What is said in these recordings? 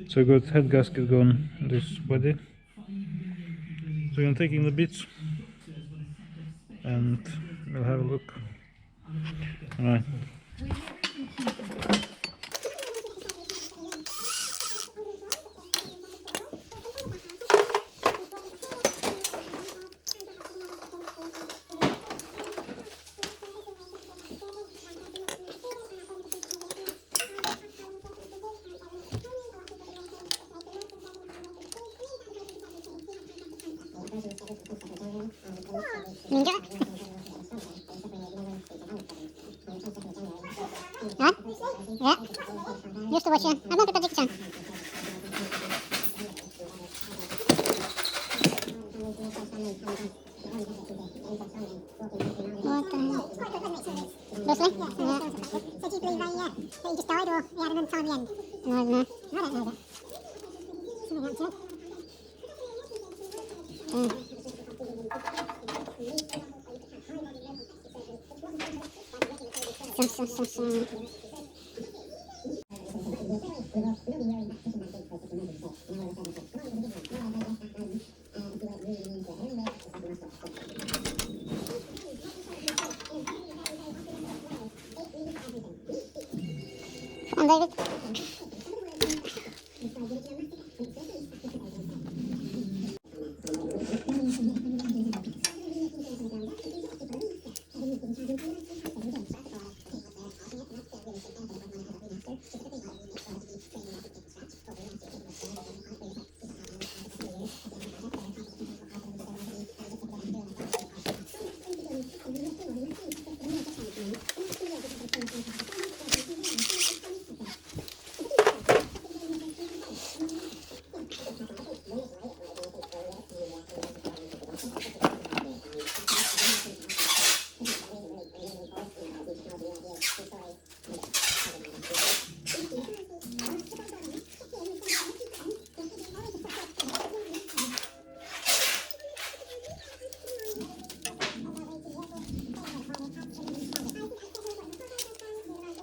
So I got head gasket gone on this body. So I'm taking the bits and we'll have a look. Alright. Ninja. What? Yeah. Used to watch you. I'm not a Jackie Chan. What the hell? Bruce Lee? Yeah. So do you believe that he just died or he had another time at the end? No, no. I don't know that. Something like that. Come on, David.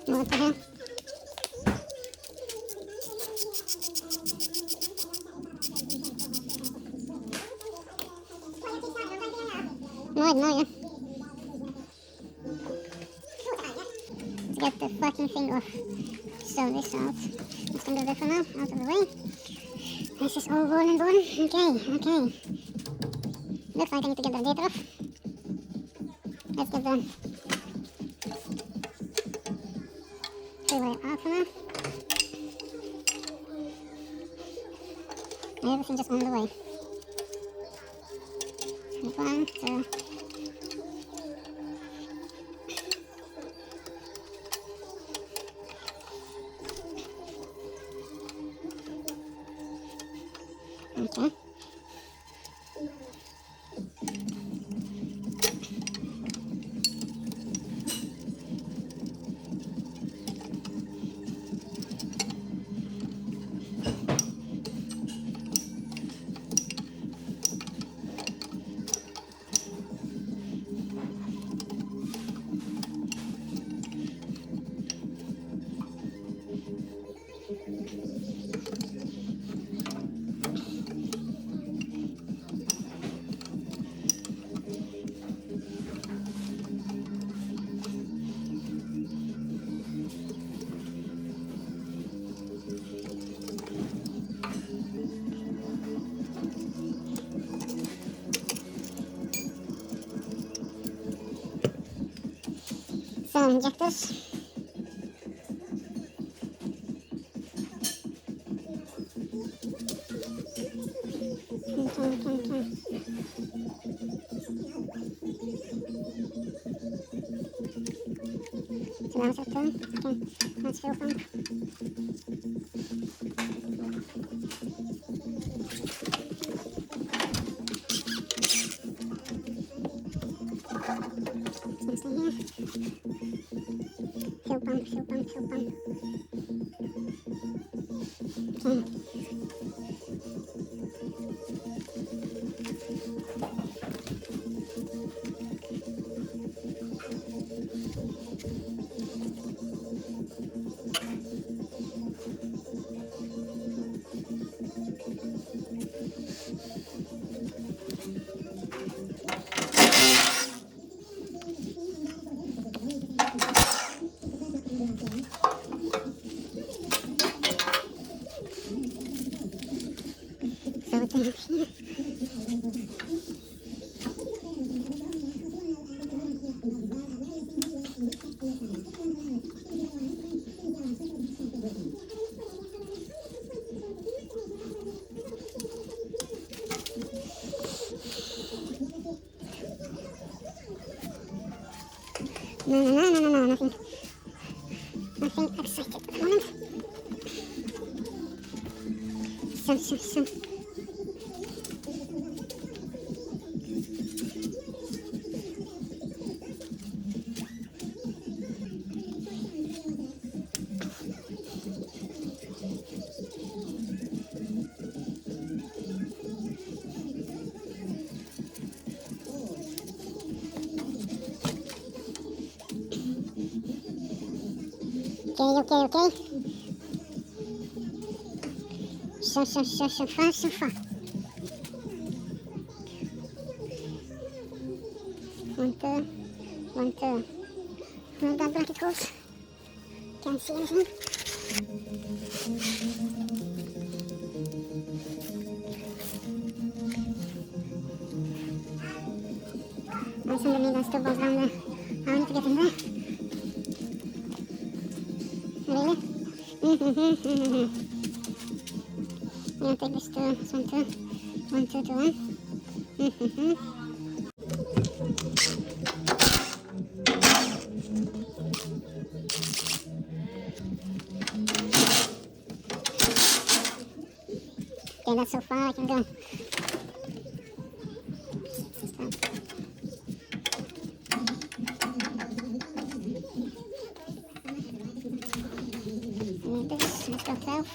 What the hell? No, I know, yeah. Let's get the fucking thing off. So this out. Let's do that for now, out of the way. This is all worn and worn. Okay, okay. Looks like I need to get the radiator off. Let's get the freeway out for now. Everything just on the way. 1, 2. Okay. So injectors. Okay. So now it's up there. Okay, that's fuel pump. Next thing here. Fuel pump. Okay. So it's in here. No, nothing excited at the moment. Some. Okay. Some fun. 1, 2. Well, that blanket holds. Can't see anything. There's some million still balls down there. I need to get in there. Really? I'm gonna take this to 1, 2. 1, 2 to 1. Okay, that's so far I can go. Let's go 12.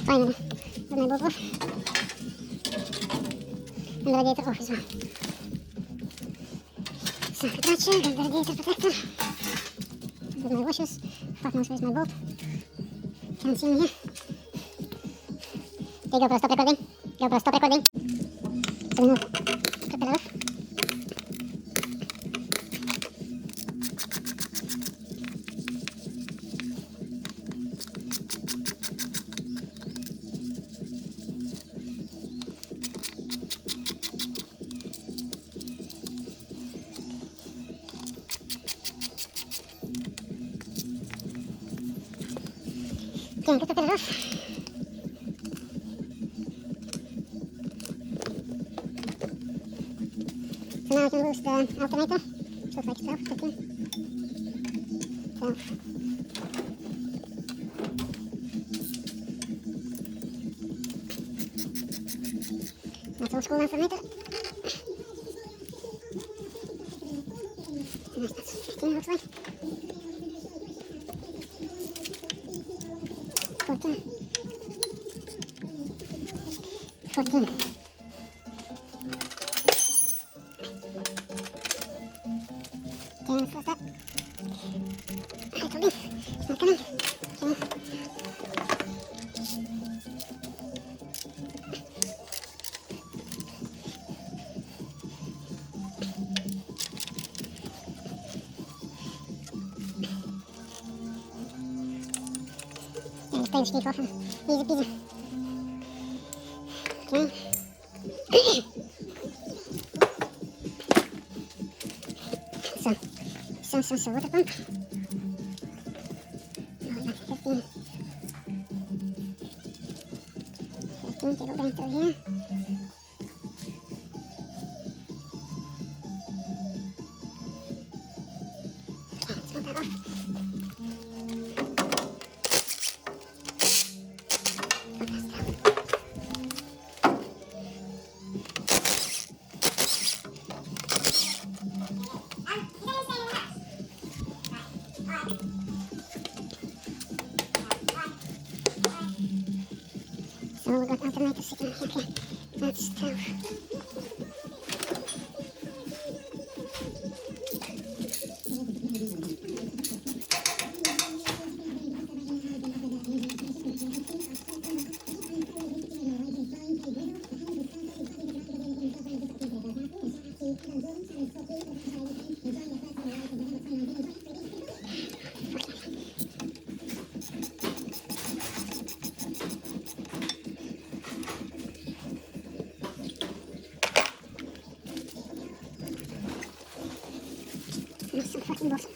Finally, with my boat off. And the radiator off as well. So, attach the radiator protector. With my washers. Fuck knows where's my boat. Can't see me here. Okay, GoPro, stop recording. GoPro, stop recording. So we move propeller off. Okay, get the propeller off. So now I can lose the alternator. So it's like 12, 13, 12. That's old school alternator. Nice, that's 15 looks like. 14. 14. Okay, let's close that. I told you, it's not coming. Okay. Yeah, just play the speed off and easy peasy. Okay. So water pump. Oh, that's 15. 15 to go down through here. Okay, let's move that off. So So we got alternator signal. Okay, that's 12. There's some fucking bottom.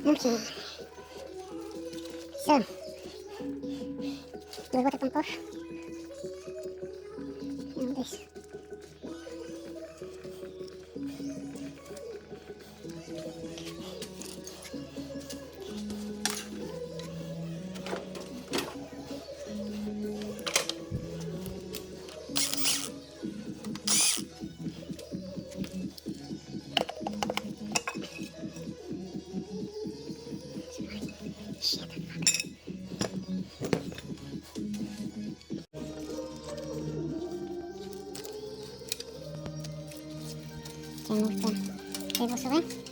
Okay. So, the water pump off. And this. Shit. Okay, move the cables away.